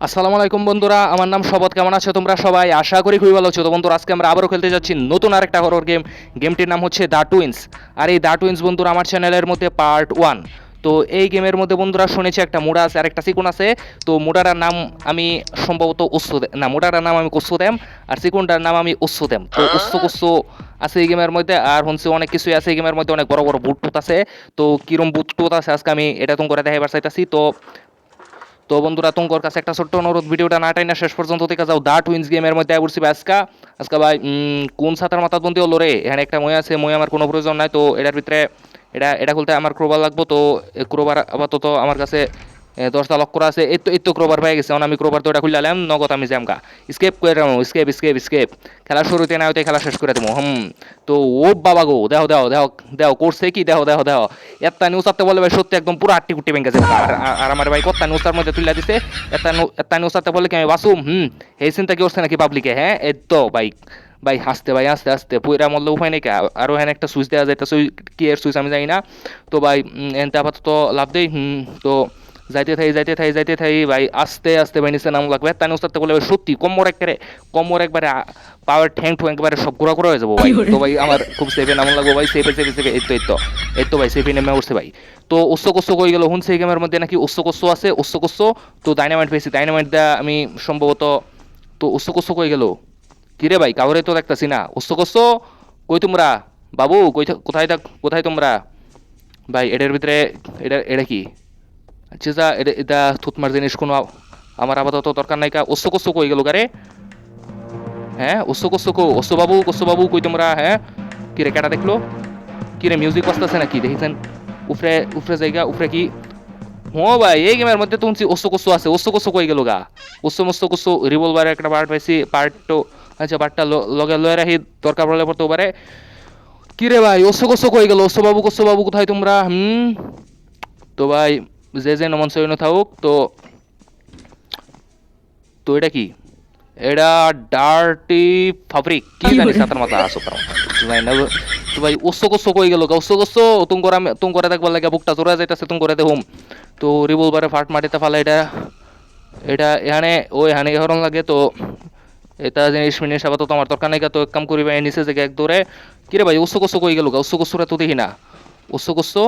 আসসালামু আলাইকুম বন্ধুরা, আমার নাম শবত। কেমন আছো তোমরা সবাই? আশা করি খুবই ভালো আছো। তো বন্ধুরা, আজকে আমরা আবারও খেলতে যাচ্ছি নতুন আরেকটা হরর গেম। গেমটির নাম হচ্ছে দ্য টুইন্স। আর এই দ্য টুইন্স বন্ধুরা আমার চ্যানেলের মধ্যে পার্ট 1। তো এই গেমের মধ্যে বন্ধুরা শুনেছি একটা মুড়া আছে আর একটা চিকুন আছে। তো মুড়াটার নাম আমি সম্ভবত না, মুড়াটার নাম আমি কুসুদেম, আর চিকুনটার নাম আমি উচ্ছুদেম। তো উচ্চ কুচ্ছু আছে এই গেমের মধ্যে, আর শুনছি অনেক কিছুই আছে এই গেমের মধ্যে, অনেক বড় বড় বুট টুত আছে। তো কিরম বুট টুত আছে আজকে আমি এটা তুমি করে দেখাইবার চাইতাছি। তো তো বন্ধুরা, তোমার কাছে একটা ছোট্ট অনুরোধ, ভিডিওটা না টাইনা শেষ পর্যন্ত দেখে যাও। দা টুইন্স গেমের মধ্যে পড়ছি আজকা আজকা ভাই। কোন ছাতার মাথা বন্দি হলো রে? এখানে একটা মই আছে, মই আমার কোনো প্রয়োজন নাই। তো এটার ভিতরে এটা এটা খুলতে আমার ক্রোবার লাগবো। তো ক্রোবার আপাতত আমার কাছে 10টা লক করা আছে। এই তো ক্রোবার পেয়ে গেছে। এখন আমি ক্রোবার তো এটা খুললাম, নগদ আমি জ্যামকা স্কেপ করে দেবো। Escape escape escape. খেলা শুরুতে না হতে খেলা শেষ করে দেবো। তো ও বাবা গো, দেখো দেখো দেখো দেখো করছে কি, দেখো দেখো দেখো। একটা নিউজ আপতে বলে ভাই সত্যি একদম পুরো আটটি কুটি ভেঙে যাবে। আর আমার ভাই কত নিউজটার মধ্যে তুলে দিছে। একটা নিউজ আপতে বলে কি আমি বাসুম এই চিন্তা কি করছে নাকি পাবলিকে? হ্যাঁ, এই তো ভাই। ভাই হাসতে ভাই, আস্তে আস্তে পুরা মল্ল উপায় নাকি। আরও হ্যাঁ একটা সুইচ দেওয়া যায়, একটা সুইচ কি এর সুইচ আমি জানি না। তো ভাই এনতে আপাতত লাভ দেই। তো যাইতে থাই ভাই, আস্তে আস্তে ভাই নিচে নাম লাগবে। তাই উস্তাদতে বলে সত্যি কম্মর একবারে পাওয়ার ঠ্যাং ঠ্যাং একবারে সব ঘোরা ঘোরা হয়ে যাবো ভাই। তো ভাই আমার খুব সেফে নাম লাগবো ভাই। সেফে এই তো ভাই সেফে নেমে উঠছে ভাই। তো উচ্চ কষ্ট হয়ে গেল। হুন সেই গেমের মধ্যে নাকি উচ্চ কষ্ট আছে, উচ্চ কষ্ট। তো ডাইনামাইট পেয়েছি, ডাইনামাইট দেওয়া আমি সম্ভবত। তো উচ্চ কষ্ট হয়ে গেল কিরে ভাই, কাউরে তো দেখতেছি না। উচ্চ কষ্ট কই তোমরা? বাবু কই, কোথায় তোমরা ভাই? এটার ভিতরে এটা এটা কি? আচ্ছা যা, এটা থুতমার জিনিস কোনো আমার আপাতত দরকার নাই। কা ওসো কোসো কই গেল গারে? হ্যাঁ, ওসো কোসো কো, ওসো বাবু কই তোমরা? হ্যাঁ, কি রে কেটা দেখলো? কি রে মিউজিক বাজতেছে নাকি দেখেছেন? উফরে উফরে জায়গা উফরে কি? ও ভাই, এই গেমের মধ্যে তো শুনছি ওসো কোসো আছে। ওসো কোসো কই গেল গা? ওসো কোসো রিভলভারের একটা পার্ট পাইছি, পার্ট তো। আচ্ছা, পার্টটা লগে লয়ে রাখি, দরকার পড়লে পড়তে পারে। কি রে ভাই, ওসো কোসো কই গেল? ওসো বাবু কোথায় তোমরা? তো ভাই, যে নমন সৈন্য থাকুক। তো তো এটা কি? এটা ডার্টি ফাব্রিক কি জানি সাতার মাথা আসো তার জানি না। তো ভাই ওসো কোসো কই গেল গা? ওসো কোসো তুম করে দেখবার লাগে বুকটা জোড়া যাইতাছে তুম করে দেখুম। তো রিভলভারে ফাট মাটিতে ফালা এটা। এটা এখানে এখানে হরণ লাগে। তো এটা জিনিস মিনিস আপাতত আমার দরকার নাই। তো এক কাম করি ভাই, নিচে জায়গায় এক দৌড়ে। কিরে ভাই, ওসো কোসো কই গেল গা? ওসো কোসোরা তো দেখি না। ওসো কোসো,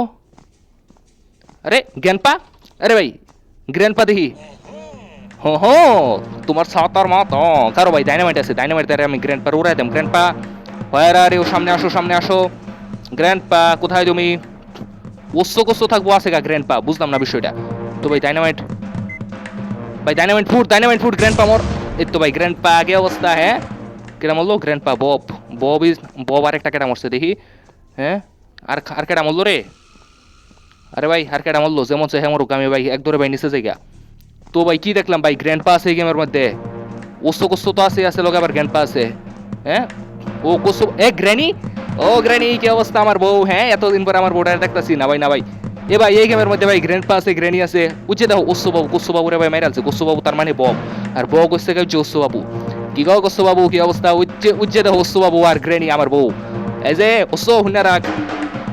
আরে গ্র্যান্ডপা, আরে ভাই গ্র্যান্ডপা দেখি। হো হো, তোমার সাতার মা তো কারো ভাই ডাইনামাইট আছে। ডাইনামাইট দ্বারা আমি গ্র্যান্ড পা উড়াই দেম। গ্র্যান্ড পা হোয়ার আর ইউ? সামনে আসো, সামনে আসো। গ্র্যান্ড পা কোথায় তুমি? ওসো কোসো থাকবো আছে গা গ্র্যান্ড পা? বুঝলাম না বিষয়টা। তো ভাই ডাইনামাইট, ভাই ডাইনামাইট ফুড গ্র্যান্ড পা মর। এই তো ভাই গ্র্যান্ড পা আগে অবস্থা। হ্যাঁ, কেটা মরলো গ্র্যান্ড পা? বব আর একটা কেটা মরছে দেখি। হ্যাঁ, আর কেটা মরলো রে? আরে ভাই আর কেটা মরলো? যেমন সে হ্যাঁ মরুক, আমি ভাই এক দৌড়ে ভাই নিচে জায়গা। তো ভাই কি দেখলাম ভাই, গ্র্যান্ড পা আছে এই গেমের মধ্যে। ওসো কোসো তো আছে লগে আবার গ্র্যান্ড পা আছে। হ্যাঁ, ও কোসো এ গ্র্যানি। ও গ্র্যানি, কি অবস্থা আমার বউ? হ্যাঁ, এতদিন পরে আমার বউটা দেখতাছি না ভাই, না ভাই। এ ভাই এই গেমের মধ্যে ভাই গ্র্যান্ড পা আছে, গ্র্যানি আছে। উজ্জে দেখো ওসো বাবু, কোসো বাবু রে ভাই মাইরালছে। কোসো বাবু তার মানে বব, আর বউ কইছে কে ওসো বাবু। কি গো কোসো বাবু, কি অবস্থা? উজ্জে দেখো ওসো বাবু আর গ্র্যানি আমার বউ। এই যে ওসো হুনা রাখ,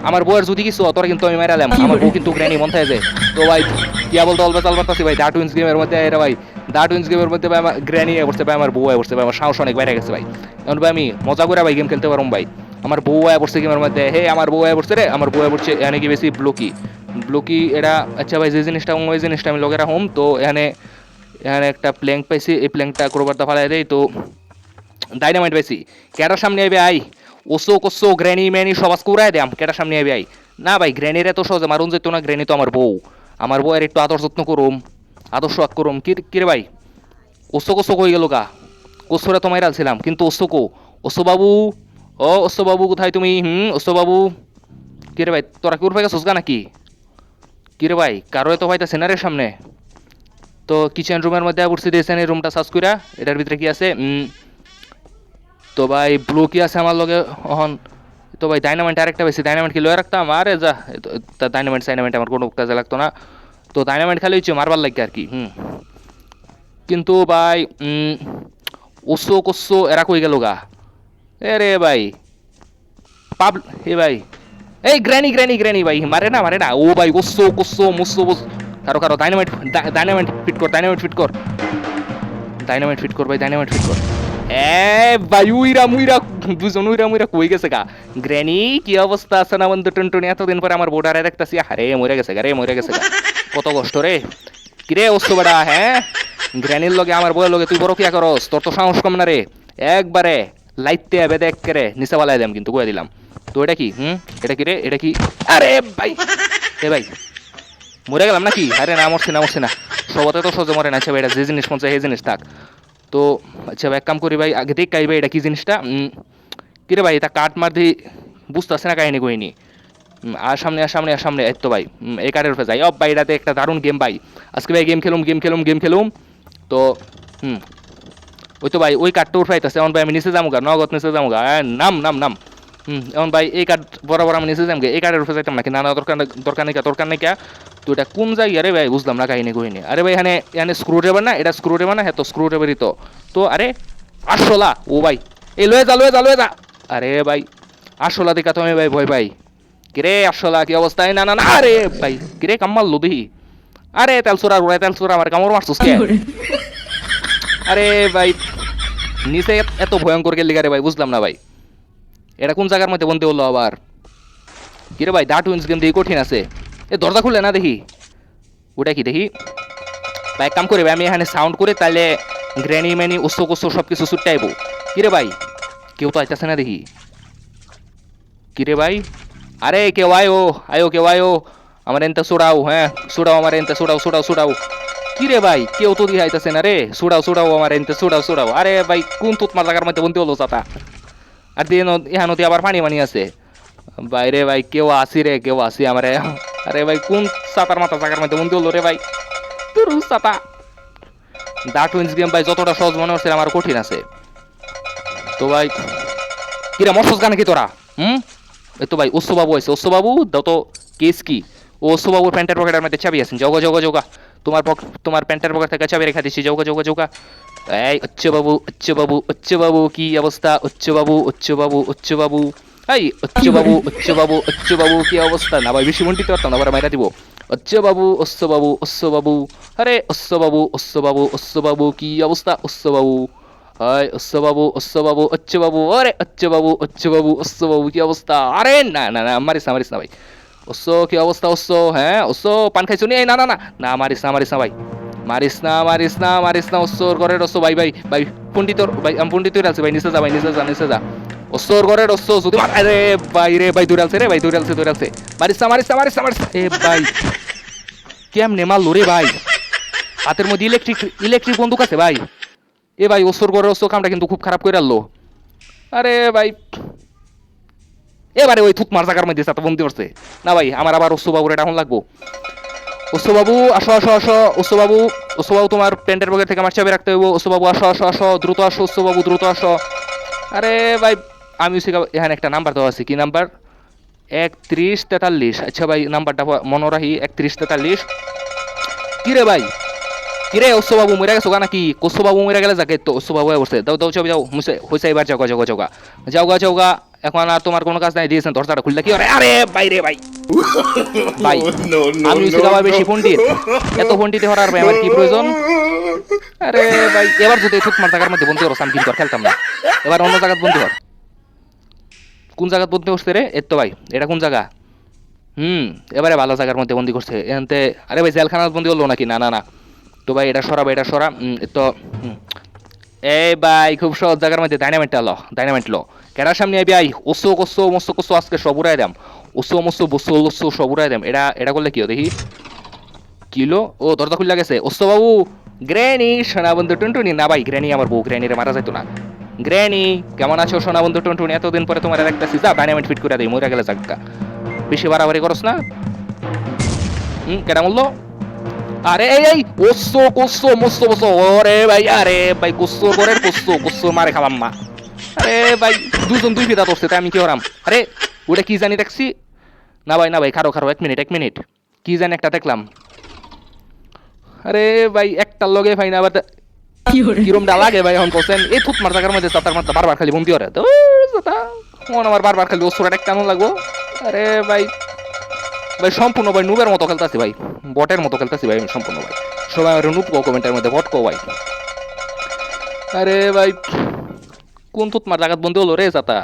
আমার বউয়ের যদি কিছু তোরা কিন্তু আমি মাইরালাম। আমার বউ কিন্তু গ্র্যানি মন থাকে। তো ভাই কিয়া বলতে অলবা চাল পারতাছি ভাই। দা টুইন্স গেমের মধ্যে এরা ভাই, দা টুইন্স গেমের মধ্যে ভাই আমার গ্র্যানি বসছে ভাই, আমার বউ বসছে ভাই, আমার সাহস অনেক বাইরে গেছে ভাই। এখন ভাই আমি মজা করে ভাই গেম খেলতে পারবো ভাই। আমার বউ বসছে গেমের মধ্যে। হে, আমার বউ বসছে রে, আমার বউ বসছে এখানে কি বেশি ব্লকি ব্লকি এটা। আচ্ছা ভাই, যে জিনিসটা ওই জিনিসটা আমি লগেরা হোম। তো এখানে এখানে একটা প্ল্যাঙ্ক পাইছি, এই প্ল্যাঙ্কটা করবারটা ফালাই দেয়। তো ডাইনামাইট পাইছি। ক্যাটার সামনে আইবে আই। ওসো কোসো গ্র্যানি ম্যানি সব আজকে উড়াই দেয়। ক্যাটার সামনে আইবে আই। না ভাই, গ্র্যানির এত সহজে মারুন যেত না। গ্র্যানি তো আমার বউ, আমার বউ এর একটু আদর যত্ন করুম, আদর্শ আগ করুম। কিরে ভাই, ওসো কোসো কই গেল গা? কোসোরা তো মাইরাল ছিলাম, কিন্তু ওসো কো? ওসো বাবু, ও ওসো বাবু কোথায় তুমি? ওসো বাবু। কিরে ভাই, তোরা কি উঠে গেছিস গা নাকি? কিরে ভাই, কারো এত ভাইতা সেনারের সামনে। তো কিচেন রুমের মধ্যে উঠছি দিয়েছেন, এই রুমটা সার্চ কইরা এটার ভিতরে কি আছে। তো ভাই ব্লু কি আছে আমার লগে অহন? তো ভাই ডাইনামাইট আরেকটা বেশি, ডাইনামাইট কি লয়ে রাখতাম? আরে যা, ডাইনামাইট আমার কোনো কাজে লাগতো না। তো ডাইনামাইট খালি হচ্ছে মারবার লাগে আর কি। কিন্তু ভাই ওসো কোসো এরা কই গেল গা? এ রে ভাই পাব, এ ভাই এই গ্র্যানি ভাই মারে না, মারে না। ও ভাই ওসো কোসো মুসো কারো কারো ডাইনামাইট ডাইনামাইট ফিট কর, ডাইনামাইট ফিট কর, ডাইনামাইট ফিট কর ভাই, ডাইনামাইট ফিট কর। ভাই উইরা মুইরা দুজন উইরা মুইরা কই গেছে গা। গ্র্যানি কি অবস্থা আছে না বন্ধু টুনটুনি? এতদিন পরে আমার বোর্ডারে দেখতাছি, আরে মরে গেছে গা রে, মরে গেছে গা। কত কষ্ট রে। কিরে অস্তু বেড়া, হ্যাঁ গ্র্যানির লগে আমার বউয়ের লগে তুই বড় কিয়া করস? তোর তো সাহস কম না রে। একবারে লাইতে বেদে একেরে নিচে বালাই দিলাম কিন্তু, কয়ে দিলাম। তো এটা কি? এটা কি রে? এটা কি? আরে ভাই, এ ভাই মরে গেলাম নাকি? আরে না, মরছি না, মরছি না। সবতে তো সহজে মরে না। আচ্ছা ভাই, এটা যে জিনিস মন চায় সেই জিনিস থাক। তো আচ্ছা ভাই, এক কাম করি ভাই, আগে দেখ ভাই এটা কি জিনিসটা। কিরে ভাই, এটা কাঠ মার দিয়ে বুঝতে আসছে না কাহিনী কহিনি। আর সামনে আর সামনে আর সামনে, এই তো ভাই এই কাঠের উপরে যাই। ভাই এটাতে একটা দারুণ গেম ভাই। আজকে ভাই গেম খেলুম, গেম খেলুম, গেম খেলুম। তো ওই তো ভাই ওই কাঠটা উঠাইতেছে। এখন ভাই আমি নিচে যাবো গা, নগদ নিচে যাবো গা। নাম নাম নাম। এখন ভাই এই কাঠ বরাবর আমি নিচে যাবো, এই কাঠের উপরে যাইতাম নাকি? না না, দরকার দরকার নেই, দরকার নেই কে। তো এটা কোন জায়গা রে ভাই? বুঝলাম না কাহিনী কহিনি। আরে ভাই এখানে এখানে স্ক্রু ড্রাইভার না? এটা স্ক্রু ড্রাইভার না? হ্যাঁ তো স্ক্রু ড্রাইভারই তো। তো আরে আসলা ও ভাই, এই লয়ে যা, লয়ে যা, লয়ে যা। আরে ভাই আসলা দেখা তুমি ভাই ভয় ভাই। কিরে আসলা কি অবস্থা? না না না, আরে ভাই কিরে কাম্মাল লুদি। আরে তেলসুরা উড়াই, তেলসুরা আমার কামড় মারছস কে? আরে ভাই নিচে এত ভয়ঙ্কর গেলি রে ভাই, বুঝলাম না ভাই। এটা কোন জায়গার মধ্যে বন্ধু হলো আবার? কিরে ভাই ডার্ক উইন্স গেম দেখি কঠিন আছে। এ দরজা খুলে না দেখি, ওটা কি দেখি ভাই? এক কাম করে ভাই, আমি এখানে সাউন্ড করে তাহলে গ্র্যানি ম্যানি ওসো কোসো সব কিছু ছুটতে আইবো। কিরে ভাই কেউ তো আইতাছে না দেখি। কিরে ভাই, আরে কেউ আয়ো, আয়ো কেউ আয়ো, আমার এনতে সুড়াও, হ্যাঁ সুড়াও আমার এনতে, সুড়াও সুড়াও সুড়াও। কিরে ভাই কেউ তো দিয়ে আইতাছে না রে, সুড়াও সুড়াও আমার এনতে, সুড়াও সুড়াও। আরে ভাই কোন তুতমার জায়গার মধ্যে বন্ধু হলো চাতা? আর দিয়ে এখানে আবার পানি মানি আছে বাইরে ভাই। কেউ আসি রে, কেউ আসি আমারে। আরে ভাই কোন সাতার মাথা জায়গার মধ্যে বন্ধু হলো রে ভাই? তোর সাতা ডার্ক উইন্স গেম ভাই যতটা সহজ মনে হচ্ছে আমার কঠিন আছে। তো ভাই কিরে মরসস গানে কি তোরা? এই তো ভাই ওসো বাবু আছে, ওসো বাবু দাও তো। কেস কি? ও ওসো বাবুর প্যান্টের পকেটের মধ্যে চাবি আছেন। যোগা যোগা যোগা, তোমার প্যান্টের পকেট থেকে চাবি রেখা দিচ্ছি। যোগা যোগা যোগা। এই উচ্চ বাবু, উচ্চ বাবু, উচ্চ বাবু কি অবস্থা? উচ্চ বাবু, উচ্চ বাবু, উচ্চ বাবু। এই উচ্চ বাবু, উচ্চ বাবু, উচ্চ বাবু কি অবস্থা? না ভাই বেশি মন্টিতে পারতাম না, আবার মাইরা দিব। উচ্চ বাবু, অশ্ব বাবু, অশ্ব বাবু। আরে অশ্ব বাবু, অশ্ব বাবু, অশ্ব বাবু কি অবস্থা? অশ্ব বাবু, হাই অশ্ব বাবু, অশ্ব বাবু, অচ্চ বাবু। আরে অচ্চ বাবু, অচ্চ বাবু, অশ্ব বাবু কি অবস্থা? আরে না না না, মারিস না, মারিস না ভাই। অশ্ব কি অবস্থা? অশ্ব, হ্যাঁ অশ্ব পান খাইছো নি? না না না না, মারিস না, মারিস না ভাই, মারিস না, মারিস না, মারিস না। অশ্বর ঘরের অশ্ব ভাই, ভাই ভাই পন্ডিতর ভাই, আমি পন্ডিতই আছি ভাই। নিচে যা ভাই, নিচে যা, নিচে যা। অশ্বর ঘরের অশ্ব যদি আরে ভাই রে ভাই দৌড়ালছে রে ভাই, দৌড়ালছে, দৌড়ালছে। মারিস না, মারিস না, মারিস না, মারিস না। এ ভাই কেমনে মারলো রে ভাই? হাতের মধ্যে ইলেকট্রিক ইলেকট্রিক বন্দুক আছে ভাই। এ ভাই অশ্বর ঘরের অশ্ব কামটা কিন্তু খুব খারাপ করে আনলো। আরে ভাই এবারে ওই থুতমার জায়গার মধ্যে সাথে বন্দি করছে। না ভাই আমার আবার অশ্ব বাবুর এটা এখন লাগবো। অশ্ব বাবু আসো, আসো, আসো। অশ্ব বাবু, অশ্ব বাবু তোমার প্যান্টের পকেট থেকে আমার চাবি রাখতে হইব। অশ্ব বাবু আসো, আসো, আসো, দ্রুত আসো। অশ্ব বাবু দ্রুত আসো। আরে ভাই আমি এখানে একটা নাম্বার দেওয়া আছে, কি নাম্বার? 3143। আচ্ছা ভাই নাম্বারটা মনে রাখি, 3143। কিরে ভাই, কিরে অশ্ব বাবু মরে গেছো নাকি? অশ্ব বাবু মরে গেলে যাকে তো অশ্ব বাবু বসে দাও, দাও চাবি যাও, হয়েছে এবার যাওগা, যাওগা, যাওগা, যাওগা, যাওগা। এখন আর তোমার কোনো কাজ নাই, দিয়েছেন দরজাটা খুললে কি? আরে ভাই রে ভাই, ভাই আমি আবার বেশি পণ্ডিত, এত পণ্ডিত হওয়ার ভাই আমার কি প্রয়োজন? আরে ভাই এবার যদি থুতমার জায়গার মধ্যে বন্ধু করো আমি কিন্তু আর খেলতাম না। এবার অন্য জায়গায় বন্ধু কর। কোন জায়গায় বন্ধু করছে রে? এর তো ভাই এটা কোন জায়গা? এবারে ভালো জায়গার মধ্যে বন্দি করছে এনতে। আরে ভাই জেলখানার বন্দি হলো নাকি? না না না। তো ভাই এটা সরা, এটা সরা। তো এই ভাই খুব সহজ জায়গার মধ্যে ডাইনামাইট লো, ডাইনামাইট লো। কেডার সামনে আইবি আই ওসো কোসো মস্ত কোসো আজকে সব উড়াই দাম। ওসো মস্ত বসো লসো সব উড়াই দাম। এটা এটা করলে কি দেখি? কিলো ও দরজা খুলে গেছে। ওসো বাবু, গ্র্যানি সোনা বন্ধু টুনটুনি। না ভাই গ্র্যানি আমার বউ, গ্র্যানিরে মারা যাইতো না। গ্র্যানি কেমন আছো সোনা বন্ধু টুনটুনি? এতদিন পরে তোমার দেখতেছি, যা ডাইনামাইট ফিট করে দেই, মরে গেলে জাগা। বেশি বাড়াবাড়ি করস না। কেডা বললো? আরে এই এই ওসো কোসো মস্ত বসো। ওরে ভাই, আরে ভাই কোসো করে কোসো কোসো মারে খালাম মা। আরে ভাই দুজন দুই ফিদা করছে, তাই আমি কি করাম? আরে ওটা কি জানি দেখছি। না ভাই, না ভাই খারো খারো, 1 মিনিট, 1 মিনিট। কি জানি একটা দেখলাম। আরে ভাই একটার লগে ভাই না আবার কিরমটা লাগে ভাই এখন কোসেন। এই থুতমার জায়গার মধ্যে চাতার মাত্রা বারবার খালি বন্দি করে তো আমার বারবার খালি ওসুরা একটা কেমন লাগবো? আরে ভাই ভাই সম্পূর্ণ ভাই নুবের মতো খেলতেছি ভাই, বটের মতো খেলতেছি ভাই আমি সম্পূর্ণ ভাই। সবাই আমার নুব কমেন্টের মধ্যে বট কো ভাই। আরে ভাই কোন তুতমার জায়গাত বন্ধু হলো রে যাতা।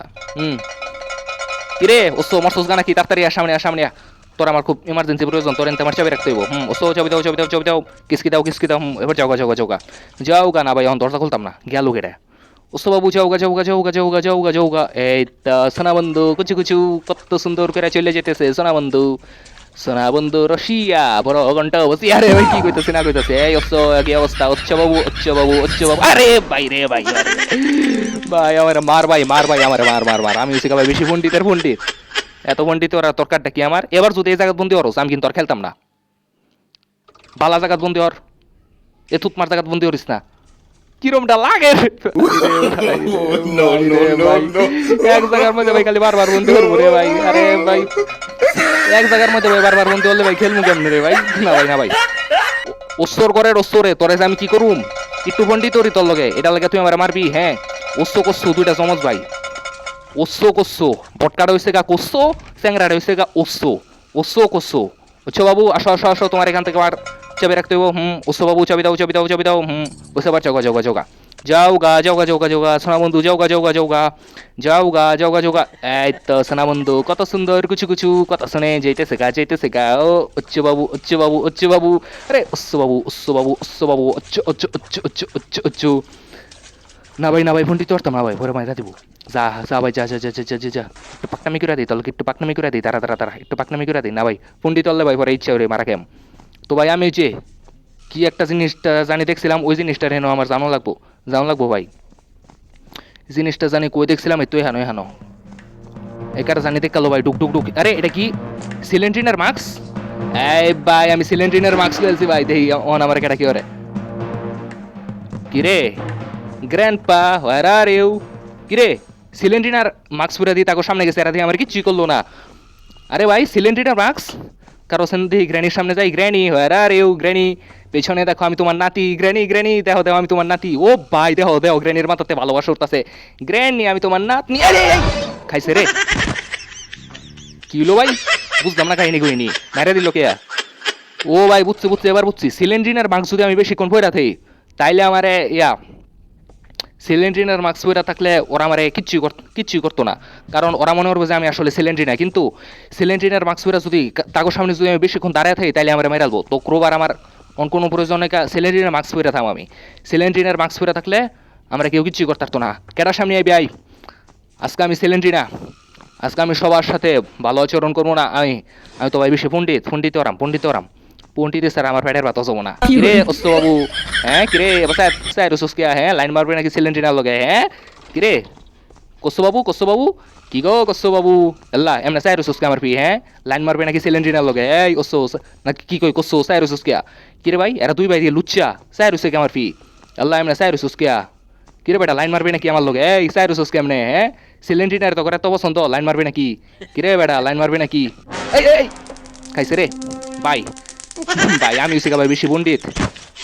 কিরে ওসো মরসোস গানা কি তাড়াতাড়ি সামনে সামনে তোর আমার খুব ইমার্জেন্সি প্রয়োজন, তোর এনতে আমার চাবি রাখতে হইব। ওসো চাবি দাও চাবি দাও চাবি দাও, কিসকি দাও এবার যাও গা যাও গা যাও গা যাও গা। না ভাই এখন দরজা খুলতাম না, গেল কেটে। ওসো বাবু যাও গা যাও গা যাও গা যাও গা যাও গা যাও গা। এই তা সোনা বন্ধু কুচু কুচু কত সুন্দর করে চলে যেতেছে সোনা বন্ধু। সোনা বন্ধু রসিয়া বড় ঘন্টা বসি। আরে ভাই কি কইতেছে না কইতেছে, এই ওসো কি অবস্থা, উচ্চ বাবু উচ্চ বাবু উচ্চ বাবু। আরে ভাই রে ভাই ভাই আমার মার ভাই মার ভাই আমার মার মার মার। আমি হচ্ছে ভাই বেশি পণ্ডিতের পণ্ডিত, এত পণ্ডিত ওরা তরকারটা কি আমার। এবার যদি এই জায়গাত বন্দি হরস আমি কিন্তু আর খেলতাম না। বালা জায়গাত বন্দি হর, এ থুতমার জায়গাত বন্দি হরিস না। কিরমটা লাগে এক জায়গার মধ্যে ভাই খালি বারবার বন্দি করবো রে ভাই। আরে ভাই এক জায়গার মধ্যে ভাই বারবার বন্দি হলে ভাই খেলবো কেমনি রে ভাই। না ভাই না ভাই ওসর করে ওসরে তোরে আমি কি করুম, একটু পণ্ডিত তোরই তোর লগে এটা লাগে তুই আমার মারবি। হ্যাঁ ওসো কসো দুইটা চমচ ভাই, ওসো কসো বটকাটা হইছে গা কসো, চ্যাংরাটা হইছে গা ওসো ওসো কসো। বুঝছো বাবু আসো আসো আসো, তোমার এখান থেকে আর চাবি রাখতে হইব। ওসো বাবু চাবি দাও চাবি দাও চাবি দাও। বুঝতে পারছো গা যাও গা যাও গা যাও গা যাও গা যাও গা যাও গা সোনা বন্ধু যাও গা যাও গা যাও গা যাও গা যাও গা যাও গা। এই তো সোনা বন্ধু কত সুন্দর কুচু কুচু কত শুনে যাইতেছে গা। ও উচ্চ বাবু উচ্চ বাবু উচ্চ বাবু। আরে উচ্চ বাবু উচ্চ বাবু উচ্চ বাবু উচ্চ উচ্চ উচ্চ উচ্চ উচ্চ উচ্চ। না ভাই না ভাই ফোনটি তো পারতাম না ভাই, ভরে মাইরা দিব। যা যা ভাই যা যা যা যা যা যা একটু পাকনামি করে দিই তাহলে, একটু পাকনামি করে দিই তারা তারা তারা একটু পাকনামি করে দিই। না ভাই ফোনটি তললে ভাই পরে ইচ্ছা করে মারা কেম। তো ভাই আমি যে কি একটা জিনিসটা জানি দেখছিলাম, ওই জিনিসটা হেন আমার জানো লাগবো ভাই। জিনিসটা জানি কই দেখছিলাম এই তো এহানো এহানো একার জানি দেখালো ভাই ডুক ডুক ডুক। আরে এটা কি সিলিন্ড্রিনার মাস্ক? এই ভাই আমি সিলিন্ড্রিনার মাস্ক ফেলছি ভাই, দেখি অন আমার কেটা কি করে। কিরে গ্র্যান্ডপা হোয়ার আর ইউ? কিরে সিলিন্ড্রিনার মাস্ক পরে দিয়ে তাকে সামনে গেছে, এরা দিয়ে আমার কিচ্ছুই করলো না। আরে ভাই সিলিন্ড্রিনার মাস্ক কারো সেন্দি গ্র্যানির সামনে যাই, granny where are you granny? পেছনে দেখো আমি তোমার নাতি, গ্র্যানি গ্র্যানি দেখো দেখো আমি তোমার নাতি। ও ভাই দেখো দেখো গ্র্যানির মাথাতে ভালোবাসা উঠতেছে, গ্র্যানি আমি তোমার নাতনি। আরে খাইছে রে কি হলো ভাই, বুঝলাম না কাহিনী কইনি মারা দিল কে? ও ভাই বুঝছি বুঝছি এবার বুঝছি, সিলিন্ড্রিনার মাস্ক যদি আমি বেশিক্ষণ পরে থাকি তাইলে আমারে সিলিন্ড্রিনার মাস্ক পরে থাকলে ওরা আমারে কিচ্ছুই করতো না, কারণ ওরা মনে করবে যে আমি আসলে সিলিন্ড্রিনা। কিন্তু সিলিন্ড্রিনার মাস্ক পরে যদি তাগোর সামনে যদি আমি বেশিক্ষণ দাঁড়ায় থাকি তাইলে আমার মেরালবো। তো ক্রোবার আমার অন কোনো প্রয়োজনে সিলিন্ড্রিনার মাস্ক পরে থাকবো আমি। সিলিন্ড্রিনার মাস্ক পরে থাকলে আমরা কেউ কিচ্ছুই করতে পারতো না। কেটার সামনে আইবি আই, আজকে আমি সিলিন্ড্রিনা, আজকে আমি সবার সাথে ভালো আচরণ করবো না। আমি তো ভাই বেশি পণ্ডিত ওরাম পণ্ডিতে স্যার আমার পেটের ভাত হবো না। কিরে অস্ত বাবু, হ্যাঁ কিরে স্যার সুস্কিয়া, হ্যাঁ লাইন মারবে নাকি সিলিন্ড্রিনার লগে? হ্যাঁ কিরে কস্ত বাবু কি গো কস্ত বাবু এল্লা এমনা স্যার সুস্কিয়া আমার পি, হ্যাঁ লাইন মারবে নাকি সিলিন্ড্রিনার লগে? এই অস্ত নাকি কি কই কস্ত স্যার সুস্কিয়া? কিরে ভাই এরা দুই ভাই দিয়ে লুচ্চা স্যার সুস্কিয়া আমার পি এল্লা এমনা স্যার সুস্কিয়া। কিরে বেটা লাইন মারবে নাকি আমার লগে? এই স্যার সুস্কিয়া এমনে, হ্যাঁ সিলিন্ড্রিনার তো করে এত পছন্দ, লাইন মারবে নাকি? কিরে বেটা লাইন মারবে নাকি? এই এই খাইছে রে ভাই ভাই আমি হইছে ভাই বেশি পণ্ডিত।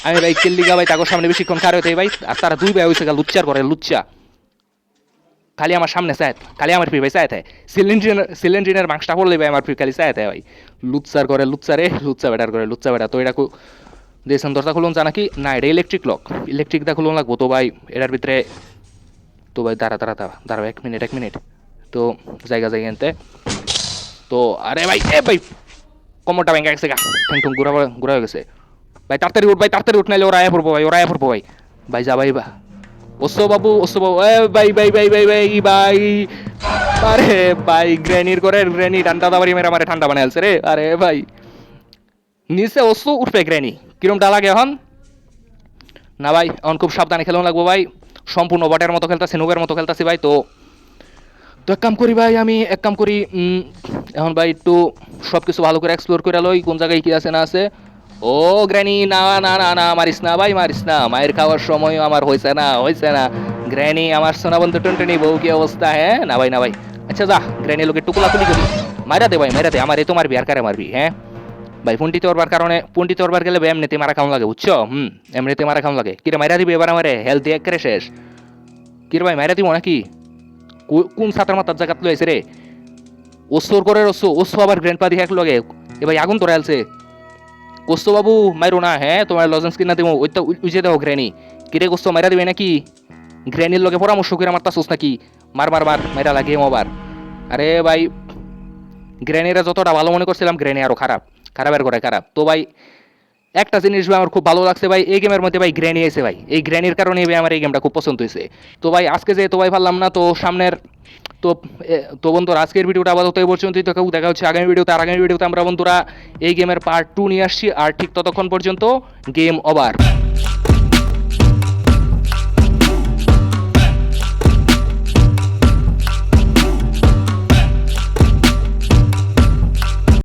আমি ভাই কেল্লিগা ভাই তাকে সামনে বেশিক্ষণ খারে হতে ভাই, আর তারা দুই ভাই হইছে লুচ্চার করে লুচ্চা। খালি আমার সামনে চায়, খালি আমার ফি ভাই চায় থাকে সিলিন্ড্রিনার মাংসটা পড়লে ভাই আমার ফি খালি চায় থাকে ভাই। লুচ্চার করে লুচ্চা রে, লুচ্চা বেটার করে লুচ্চা বেটা। তো এটা দিয়েছেন দরজা খুলুন জানা কি না, এটা ইলেকট্রিক লক, ইলেকট্রিক দা খুলুন লাগবো। তো ভাই এটার ভিতরে তো ভাই দাঁড়াও 1 মিনিট তো জায়গা আনতে তো। আরে ভাই ভাই কোমরটা ভেঙে গেছে গা, ঠ্যাং ঘুরা হয়ে গেছে ভাই। তাড়াতাড়ি উঠ নাইলে ওরা আয়া পড়বো ভাই ভাই যা ভাই ওসো বাবু এ ভাই আরে ভাই গ্র্যানি ঠান্ডা দাবারি মেরে আমারে ঠান্ডা বানাইছে রে। আরে ভাই নিচে ওসো উঠবে গ্র্যানি, কিরম ডা লাগে এখন? না ভাই এখন খুব সাবধানে খেলুন লাগবো ভাই, সম্পূর্ণ বটের মতো খেলতেছি, নুবের মতো খেলতেছি ভাই। তো এক কাম করি ভাই, আমি এক কাম করি এখন ভাই একটু সব কিছু ভালো করে এক্সপ্লোর করে লই, কোন জায়গায় কি আছে না আছে। ও গ্র্যানি না না না না মারিস না ভাই মারিস না, মায়ের খাওয়ার সময় আমার হয়েছে না গ্র্যানি আমার সোনা বন্ধু টুনটুনি বউ কি অবস্থা? হ্যাঁ না ভাই আচ্ছা যা গ্র্যানি লোকে টুকুলাকুলি করি, মারা দে ভাই মারা দে, আমার এই তো মারবি আর কারে মারবি? হ্যাঁ ভাই পণ্ডিত ওরবার কারণে ভাই এমনিতে মারা খাওয়া লাগে বুঝছো। এমনিতে মারা খাওয়া লাগে। কিরে মাইরা দিবি এবার আমারে? হেলথ দিয়ে করে শেষ। কিরে ভাই মাইরা দিব নাকি? কোন সাতার মাথার জায়গা লইছে রে? ওসোর করে ওসো আবার গ্র্যান্ডপা দিয়ে এক লগে এ ভাই আগুন ধরে আলছে। কোস্তো বাবু মাইরো না, হ্যাঁ তোমার লজেন্স কিনা দেবো, ওই তো উজে দেও গ্রেনি। কিরে কোস্তো মাইরা দিবে নাকি? গ্রেনির লগে পরামর্শ করে মারতাছোস নাকি? মার মার মার, মাইরা লাগে আবার। আরে ভাই গ্রেনিরা যতটা ভালো মনে করছিলাম, গ্রেনি আরো খারাপ, খারাপের করে খারাপ। তো ভাই একটা জিনিস ভাই আমার খুব ভালো লাগছে ভাই, এই গেমের মধ্যে ভাই গ্র্যানি আছে ভাই, এই গ্র্যানির কারণে ভাই আমার এই গেমটা খুব পছন্দ হয়েছে। তো ভাই আজকে যে তো ভাই পারলাম না, তো সামনের তো তো বন্ধুরা আজকের ভিডিওটা আপাতত এই পর্যন্তই। তো দেখা হচ্ছে আগামী ভিডিওতে। আর আগামী ভিডিওতে আমরা বন্ধুরা এই গেমের পার্ট 2 নিয়ে আসছি। আর ঠিক ততক্ষণ পর্যন্ত গেম ওভার।